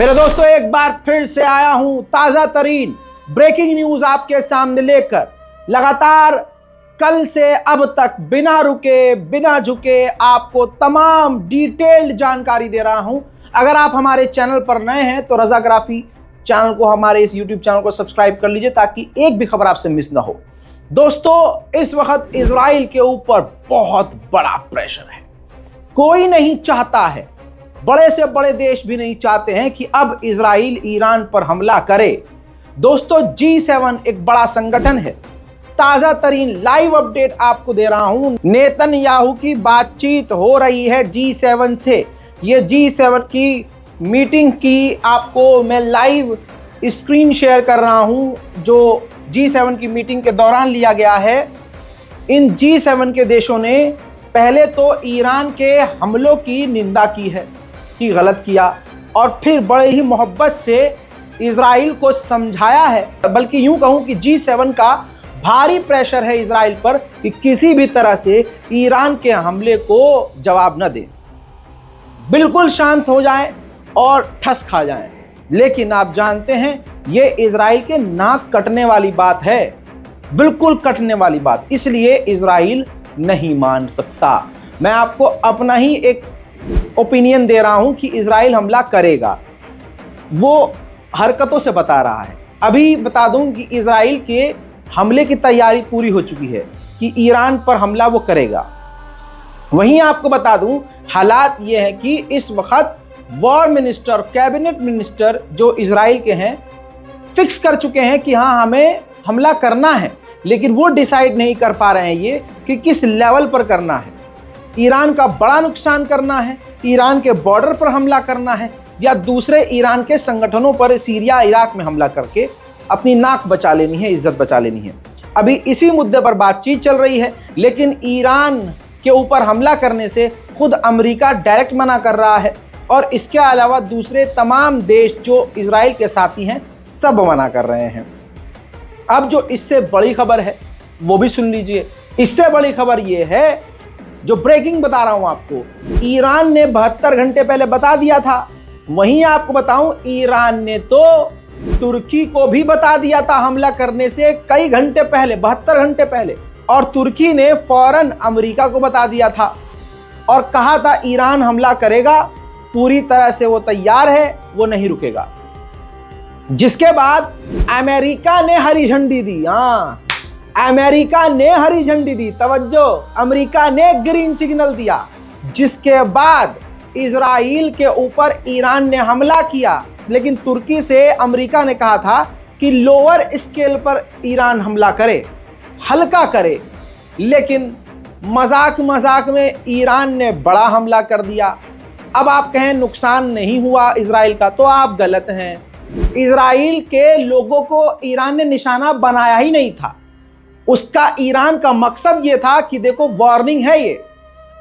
मेरे दोस्तों, एक बार फिर से आया हूं ताजा तरीन ब्रेकिंग न्यूज आपके सामने लेकर। लगातार कल से अब तक बिना रुके बिना झुके आपको तमाम डिटेल्ड जानकारी दे रहा हूं। अगर आप हमारे चैनल पर नए हैं तो रजाग्राफी चैनल को, हमारे इस यूट्यूब चैनल को सब्सक्राइब कर लीजिए ताकि एक भी खबर आपसे मिस ना हो। दोस्तों, इस वक्त इजराइल के ऊपर बहुत बड़ा प्रेशर है। कोई नहीं चाहता है, बड़े से बड़े देश भी नहीं चाहते हैं कि अब इजराइल ईरान पर हमला करे। दोस्तों, G7 एक बड़ा संगठन है। ताजा तरीन लाइव अपडेट आपको दे रहा हूं। नेतन्याहू की बातचीत हो रही है G7 से। ये G7 की मीटिंग की आपको मैं लाइव स्क्रीन शेयर कर रहा हूं, जो G7 की मीटिंग के दौरान लिया गया है। इन G7 के देशों ने पहले तो ईरान के हमलों की निंदा की है कि गलत किया, और फिर बड़े ही मोहब्बत से इजराइल को समझाया है। बल्कि यूं कहूं कि G7 का भारी प्रेशर है इजराइल पर कि किसी भी तरह से ईरान के हमले को जवाब न दें, बिल्कुल शांत हो जाएं और ठस खा जाएं। लेकिन आप जानते हैं, ये इजराइल के नाक कटने वाली बात है, बिल्कुल कटने वाली बात। इसलिए इजराइल नहीं मान सकता। मैं आपको अपना ही एक ओपिनियन दे रहा हूं कि इजराइल हमला करेगा, वो हरकतों से बता रहा है। अभी बता दूं कि इजराइल के हमले की तैयारी पूरी हो चुकी है कि ईरान पर हमला वो करेगा। वहीं आपको बता दूं, हालात ये है कि इस वक्त वॉर मिनिस्टर, कैबिनेट मिनिस्टर जो इजराइल के हैं, फिक्स कर चुके हैं कि हाँ, हमें हमला करना है, लेकिन वो डिसाइड नहीं कर पा रहे हैं ये कि किस लेवल पर करना है। ईरान का बड़ा नुकसान करना है, ईरान के बॉर्डर पर हमला करना है, या दूसरे ईरान के संगठनों पर सीरिया इराक में हमला करके अपनी नाक बचा लेनी है, इज्जत बचा लेनी है। अभी इसी मुद्दे पर बातचीत चल रही है। लेकिन ईरान के ऊपर हमला करने से खुद अमेरिका डायरेक्ट मना कर रहा है, और इसके अलावा दूसरे तमाम देश जो इजराइल के साथी हैं सब मना कर रहे हैं। अब जो इससे बड़ी खबर है वो भी सुन लीजिए। इससे बड़ी खबर ये है, जो ब्रेकिंग बता रहा हूं आपको, ईरान ने 72 घंटे पहले बता दिया था। वहीं आपको बताऊं, ईरान ने तो तुर्की को भी बता दिया था हमला करने से कई घंटे पहले, 72 घंटे पहले। और तुर्की ने फौरन अमेरिका को बता दिया था और कहा था ईरान हमला करेगा, पूरी तरह से वो तैयार है, वो नहीं रुकेगा। जिसके बाद अमेरिका ने हरी झंडी दी। हाँ, अमेरिका ने हरी झंडी दी, तवज्जो, अमेरिका ने ग्रीन सिग्नल दिया। जिसके बाद इजराइल के ऊपर ईरान ने हमला किया। लेकिन तुर्की से अमेरिका ने कहा था कि लोअर स्केल पर ईरान हमला करे, हल्का करे। लेकिन मजाक मजाक में ईरान ने बड़ा हमला कर दिया। अब आप कहें नुकसान नहीं हुआ इजराइल का, तो आप गलत हैं। इजराइल के लोगों को ईरान ने निशाना बनाया ही नहीं था। उसका, ईरान का मकसद ये था कि देखो, वार्निंग है ये,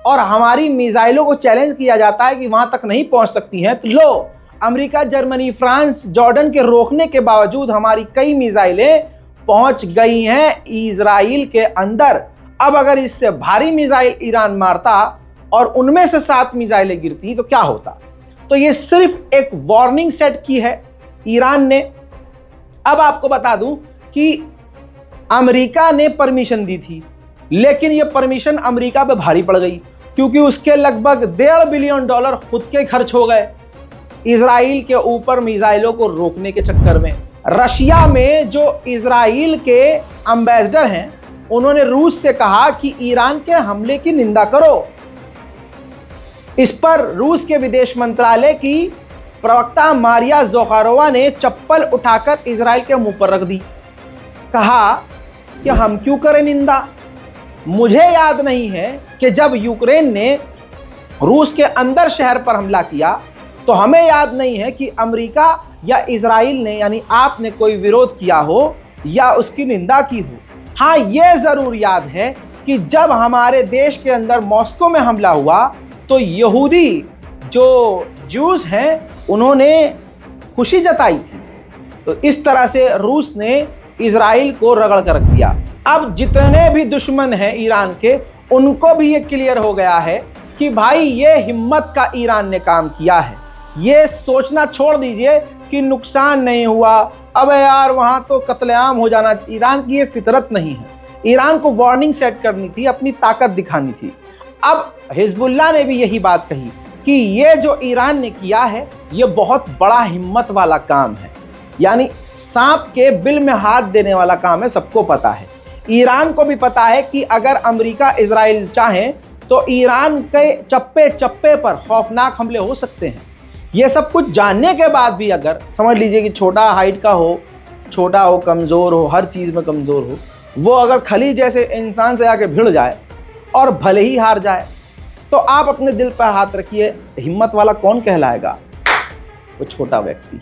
और हमारी मिसाइलों को चैलेंज किया जाता है कि वहां तक नहीं पहुंच सकती हैं। तो लो, अमेरिका, जर्मनी, फ्रांस, जॉर्डन के रोकने के बावजूद हमारी कई मिसाइलें पहुंच गई हैं इजराइल के अंदर। अब अगर इससे भारी मिसाइल ईरान मारता और उनमें से 7 मिसाइलें गिरती तो क्या होता। तो ये सिर्फ एक वार्निंग सेट की है ईरान ने। अब आपको बता दूं कि अमेरिका ने परमिशन दी थी, लेकिन ये परमिशन अमेरिका पे भारी पड़ गई, क्योंकि उसके लगभग $1.5 बिलियन खुद के खर्च हो गए इजराइल के ऊपर मिसाइलों को रोकने के चक्कर में। रशिया में जो इजराइल के एम्बेसडर हैं, उन्होंने रूस से कहा कि ईरान के हमले की निंदा करो। इस पर रूस के विदेश मंत्रालय की प्रवक्ता मारिया ज़ोखारोवा ने चप्पल उठाकर इजराइल के मुंह पर रख दी। कहा कि हम क्यों करें निंदा। मुझे याद नहीं है कि जब यूक्रेन ने रूस के अंदर शहर पर हमला किया तो हमें याद नहीं है कि अमेरिका या इजराइल ने, यानी आपने, कोई विरोध किया हो या उसकी निंदा की हो। हाँ, ये जरूर याद है कि जब हमारे देश के अंदर मॉस्को में हमला हुआ तो यहूदी जो ज्यूज हैं, उन्होंने खुशी जताई थी। तो इस तरह से रूस ने इजराइल को रगड़ कर रख दिया। अब जितने भी दुश्मन हैं ईरान के, उनको भी ये क्लियर हो गया है कि भाई, ये हिम्मत का ईरान ने काम किया है। ये सोचना छोड़ दीजिए कि नुकसान नहीं हुआ, अब यार वहां तो कत्लेआम हो जाना। ईरान की ये फितरत नहीं है। ईरान को वार्निंग सेट करनी थी, अपनी ताकत दिखानी थी। अब हिजबुल्लाह ने भी यही बात कही कि ये जो ईरान ने किया है ये बहुत बड़ा हिम्मत वाला काम है, यानी सांप के बिल में हाथ देने वाला काम है। सबको पता है, ईरान को भी पता है कि अगर अमेरिका इजराइल चाहें तो ईरान के चप्पे चप्पे पर खौफनाक हमले हो सकते हैं। ये सब कुछ जानने के बाद भी अगर समझ लीजिए कि छोटा हाइट का हो, छोटा हो, कमज़ोर हो, हर चीज़ में कमज़ोर हो, वो अगर खली जैसे इंसान से आके भिड़ जाए और भले ही हार जाए, तो आप अपने दिल पर हाथ रखिए, हिम्मत वाला कौन कहलाएगा? वो छोटा व्यक्ति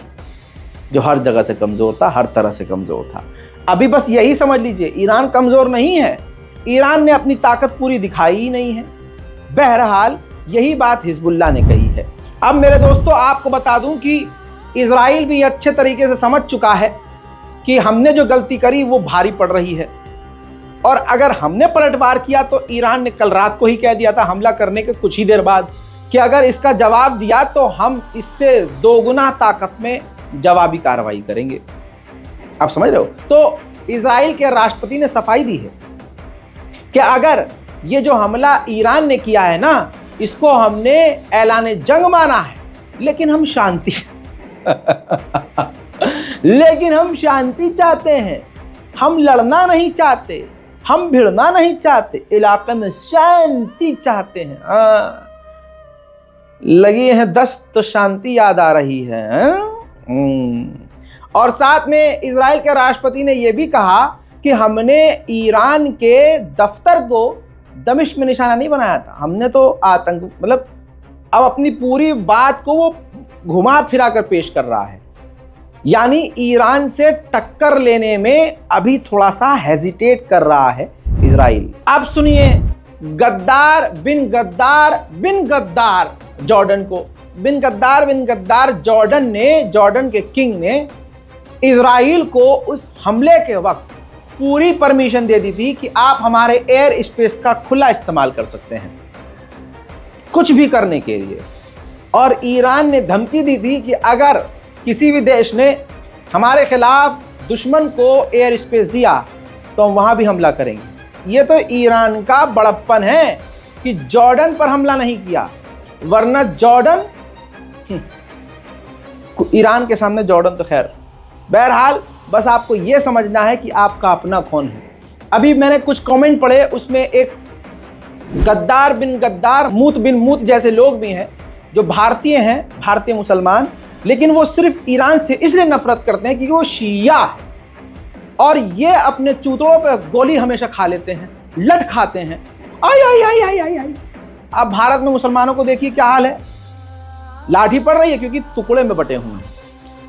जो हर जगह से कमज़ोर था, हर तरह से कमज़ोर था। अभी बस यही समझ लीजिए, ईरान कमज़ोर नहीं है, ईरान ने अपनी ताकत पूरी दिखाई ही नहीं है। बहरहाल यही बात हिजबुल्लाह ने कही है। अब मेरे दोस्तों आपको बता दूं कि इजराइल भी अच्छे तरीके से समझ चुका है कि हमने जो गलती करी वो भारी पड़ रही है, और अगर हमने पलटवार किया तो ईरान ने कल रात को ही कह दिया था हमला करने के कुछ ही देर बाद कि अगर इसका जवाब दिया तो हम इससे दोगुना ताकत में जवाबी कार्रवाई करेंगे। आप समझ रहे हो? तो इजराइल के राष्ट्रपति ने सफाई दी है कि अगर ये जो हमला ईरान ने किया है ना, इसको हमने ऐलान जंग माना है, लेकिन हम शांति लेकिन हम शांति चाहते हैं, हम लड़ना नहीं चाहते, हम भिड़ना नहीं चाहते, इलाके में शांति चाहते हैं। लगी है 10 तो शांति याद आ रही है। और साथ में इजराइल के राष्ट्रपति ने यह भी कहा कि हमने ईरान के दफ्तर को दमिश्क में निशाना नहीं बनाया था, हमने तो आतंक, मतलब अब अपनी पूरी बात को वो घुमा फिरा कर पेश कर रहा है, यानी ईरान से टक्कर लेने में अभी थोड़ा सा हेजिटेट कर रहा है इजराइल। अब सुनिए, गद्दार बिन गद्दार बिन गद्दार जॉर्डन को, बिन गद्दार जॉर्डन ने, जॉर्डन के किंग ने इजराइल को उस हमले के वक्त पूरी परमिशन दे दी थी कि आप हमारे एयर स्पेस का खुला इस्तेमाल कर सकते हैं कुछ भी करने के लिए। और ईरान ने धमकी दी थी कि अगर किसी भी देश ने हमारे खिलाफ दुश्मन को एयर स्पेस दिया तो हम वहां भी हमला करेंगे। ये तो ईरान का बड़प्पन है कि जॉर्डन पर हमला नहीं किया, वरना जॉर्डन ईरान के सामने जॉर्डन तो खैर। बहरहाल बस आपको यह समझना है कि आपका अपना कौन है। अभी मैंने कुछ कमेंट पढ़े, उसमें एक गद्दार बिन गद्दार, मूत बिन मूत जैसे लोग भी हैं जो भारतीय हैं, भारतीय मुसलमान, लेकिन वो सिर्फ ईरान से इसलिए नफरत करते हैं क्योंकि वो शिया है और ये अपने चूतों पे गोली हमेशा खा लेते हैं, लट खाते हैं। आई आई आई आई आई आई। अब भारत में मुसलमानों को देखिए क्या हाल है, लाठी पड़ रही है क्योंकि टुकड़े में बटे हुए हैं।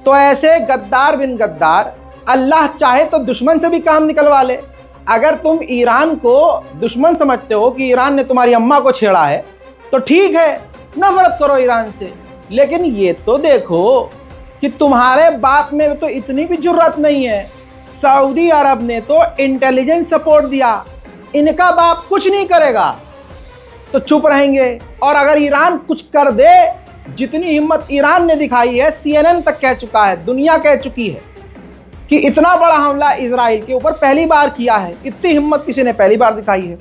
तो ऐसे गद्दार बिन गद्दार, अल्लाह चाहे तो दुश्मन से भी काम निकलवा ले। अगर तुम ईरान को दुश्मन समझते हो कि ईरान ने तुम्हारी अम्मा को छेड़ा है तो ठीक है, नफरत करो ईरान से, लेकिन ये तो देखो कि तुम्हारे बाप में तो इतनी भी जुर्रत नहीं है। सऊदी अरब ने तो इंटेलिजेंस सपोर्ट दिया, इनका बाप कुछ नहीं करेगा तो चुप रहेंगे। और अगर ईरान कुछ कर दे, जितनी हिम्मत ईरान ने दिखाई है, CNN तक कह चुका है, दुनिया कह चुकी है कि इतना बड़ा हमला इजराइल के ऊपर पहली बार किया है, इतनी हिम्मत किसी ने पहली बार दिखाई है।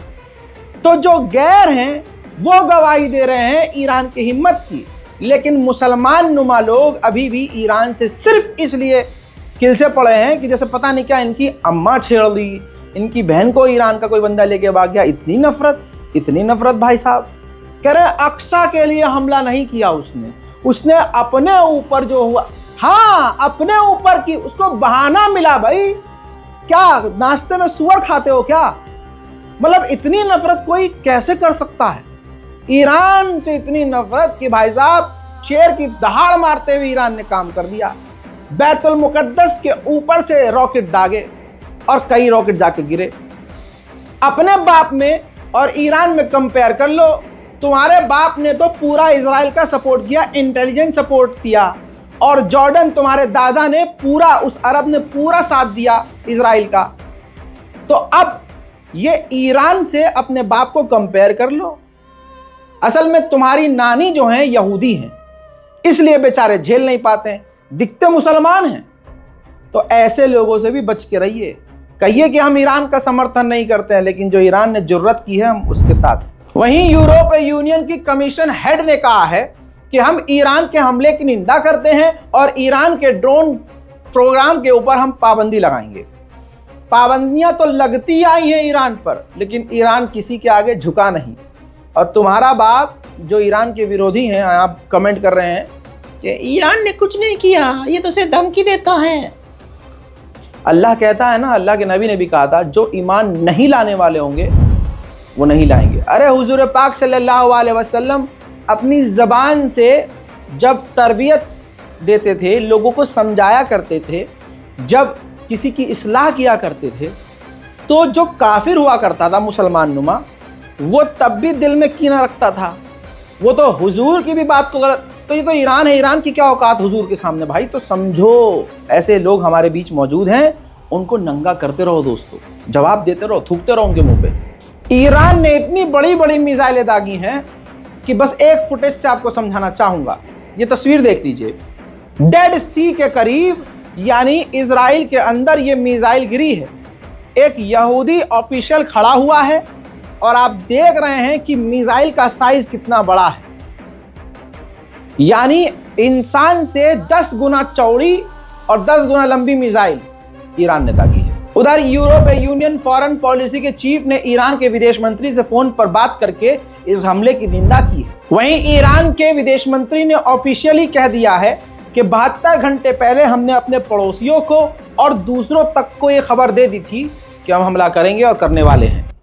तो जो गैर हैं वो गवाही दे रहे हैं ईरान की हिम्मत की, लेकिन मुसलमान नुमा लोग अभी भी ईरान से सिर्फ इसलिए किलसे पड़े हैं कि जैसे पता नहीं क्या इनकी अम्मा छेड़ दी, इनकी बहन को ईरान का कोई बंदा लेके भाग गया। इतनी नफरत भाई साहब। कह रहे अक्सा के लिए हमला नहीं किया उसने अपने ऊपर जो हुआ, हाँ अपने ऊपर की, उसको बहाना मिला। भाई क्या नाश्ते में सुअर खाते हो क्या? मतलब इतनी नफरत कोई कैसे कर सकता है? ईरान से इतनी नफरत कि भाई साहब शेर की दहाड़ मारते हुए ईरान ने काम कर दिया। बैतुल मुकद्दस के ऊपर से रॉकेट दागे और कई रॉकेट जाके गिरे। अपने बाप में और ईरान में कंपेयर कर लो। तुम्हारे बाप ने तो पूरा इजराइल का सपोर्ट किया, इंटेलिजेंस सपोर्ट किया, और जॉर्डन तुम्हारे दादा ने पूरा, उस अरब ने पूरा साथ दिया इजराइल का। तो अब ये ईरान से अपने बाप को कंपेयर कर लो। असल में तुम्हारी नानी जो है यहूदी हैं, इसलिए बेचारे झेल नहीं पाते हैं, दिखते मुसलमान हैं। तो ऐसे लोगों से भी बच के रहिए। कहिए कि हम ईरान का समर्थन नहीं करते हैं, लेकिन जो ईरान ने जुर्रत की है हम उसके साथ हैं। वहीं यूरोपीय यूनियन की कमीशन हेड ने कहा है कि हम ईरान के हमले की निंदा करते हैं और ईरान के ड्रोन प्रोग्राम के ऊपर हम पाबंदी लगाएंगे। पाबंदियां तो लगती आई हैं ईरान पर, लेकिन ईरान किसी के आगे झुका नहीं। और तुम्हारा बाप जो ईरान के विरोधी हैं, आप कमेंट कर रहे हैं कि ईरान ने कुछ नहीं किया, ये तो सिर्फ धमकी देता है। अल्लाह कहता है ना, अल्लाह के नबी ने भी कहा था, जो ईमान नहीं लाने वाले होंगे वो नहीं लाएंगे। अरे हुजूर पाक सल्लल्लाहु अलैहि वसल्लम अपनी ज़बान से जब तरबियत देते थे, लोगों को समझाया करते थे, जब किसी की इस्लाह किया करते थे, तो जो काफिर हुआ करता था मुसलमान नुमा, वो तब भी दिल में कीना रखता था। वो तो हुजूर की भी बात को गलत, तो ये तो ईरान है, ईरान की क्या औकात हुजूर के सामने भाई। तो समझो, ऐसे लोग हमारे बीच मौजूद हैं, उनको नंगा करते रहो दोस्तों, जवाब देते रहो, थूकते रहो उनके मुंह पे। ईरान ने इतनी बड़ी बड़ी मिसाइलें दागी हैं कि बस एक फुटेज से आपको समझाना चाहूंगा। ये तस्वीर देख लीजिए, डेड सी के करीब यानी इजराइल के अंदर ये मिसाइल गिरी है। एक यहूदी ऑफिशियल खड़ा हुआ है और आप देख रहे हैं कि मिसाइल का साइज कितना बड़ा है, यानी इंसान से 10 गुना चौड़ी और 10 गुना लंबी मिसाइल ईरान ने दागी है। उधर यूरोपीय यूनियन फॉरेन पॉलिसी के चीफ ने ईरान के विदेश मंत्री से फोन पर बात करके इस हमले की निंदा की है। वहीं ईरान के विदेश मंत्री ने ऑफिशियली कह दिया है कि 72 घंटे पहले हमने अपने पड़ोसियों को और दूसरों तक को ये खबर दे दी थी कि हम हमला करेंगे और करने वाले हैं।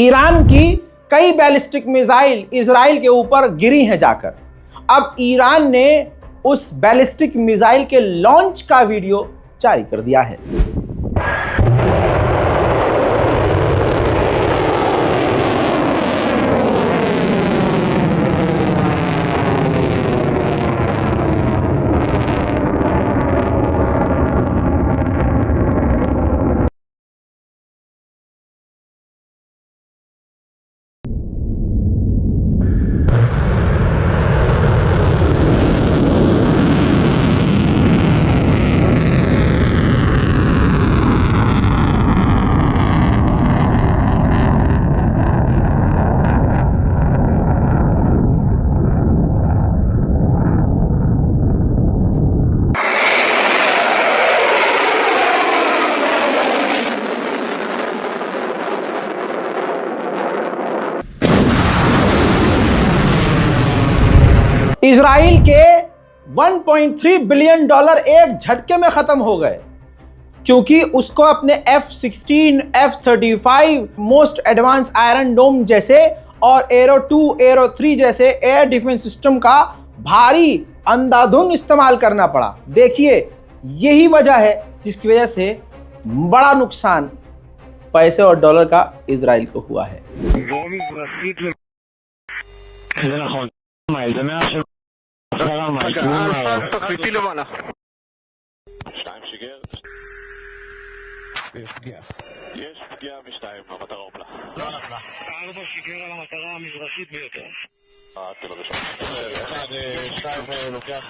ईरान की कई बैलिस्टिक मिसाइल इजराइल के ऊपर गिरी हैं जाकर। अब ईरान ने उस बैलिस्टिक मिसाइल के लॉन्च का वीडियो जारी कर दिया है। इजराइल के 1.3 बिलियन डॉलर एक झटके में खत्म हो गए, क्योंकि उसको अपने F-16, F-35 most advance iron डोम जैसे और एरो 2, एरो 3 जैसे एयर डिफेंस सिस्टम का भारी अंधाधुंध इस्तेमाल करना पड़ा। देखिए, यही वजह है जिसकी वजह से बड़ा नुकसान पैसे और डॉलर का इजराइल को हुआ है। יש פגיעה משתיים במטרה אופלה. לא נפלה. 4 שיגר על המטרה המזרחית ביותר. תל ראשון. 1-2 לוקח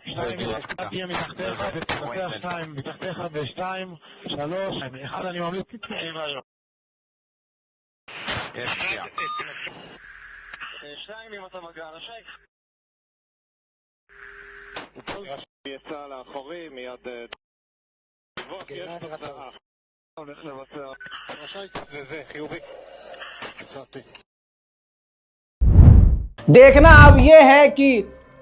9. תהיה מתחתיך ותנתח 2, מתחתיך ו2, 3, 1 אני ממליץ. יש פגיעה. 2 אם אתה מגע על השייק. יצא לאחורי מיד... הולך לבצע וזה חיובי. देखना अब यह है कि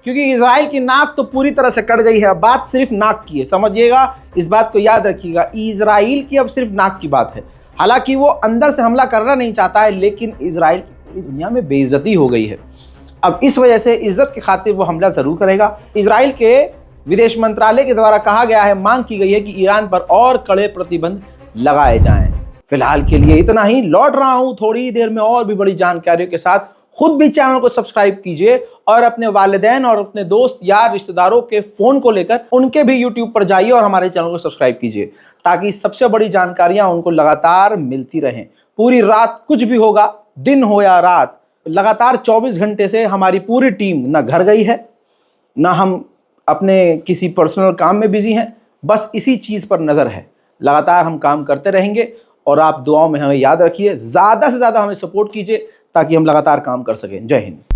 क्योंकि इजराइल की नाक तो पूरी तरह से कट गई है, बात सिर्फ नाक की है, समझिएगा, इस बात को याद रखिएगा। इजराइल की अब सिर्फ नाक की बात है। हालांकि वो अंदर से हमला करना नहीं चाहता है, लेकिन इजराइल की पूरी दुनिया में बेइज्जती हो गई है। अब इस वजह से इज्जत की खातिर वो हमला ज़रूर करेगा। इजराइल के विदेश मंत्रालय के द्वारा कहा गया है, मांग की गई है कि ईरान पर और कड़े प्रतिबंध लगाए जाएं। फिलहाल के लिए इतना ही। लौट रहा हूं थोड़ी ही देर में और भी बड़ी जानकारियों के साथ। खुद भी चैनल को सब्सक्राइब कीजिए और अपने वालिदैन और अपने दोस्त यार रिश्तेदारों के फोन को लेकर उनके भी यूट्यूब पर जाइए और हमारे चैनल को सब्सक्राइब कीजिए, ताकि सबसे बड़ी जानकारियां उनको लगातार मिलती रहें। पूरी रात कुछ भी होगा, दिन हो या रात, लगातार 24 घंटे से हमारी पूरी टीम ना घर गई है, ना हम अपने किसी पर्सनल काम में बिजी हैं। बस इसी चीज़ पर नज़र है। लगातार हम काम करते रहेंगे और आप दुआओं में हमें याद रखिए। ज़्यादा से ज़्यादा हमें सपोर्ट कीजिए ताकि हम लगातार काम कर सकें। जय हिंद।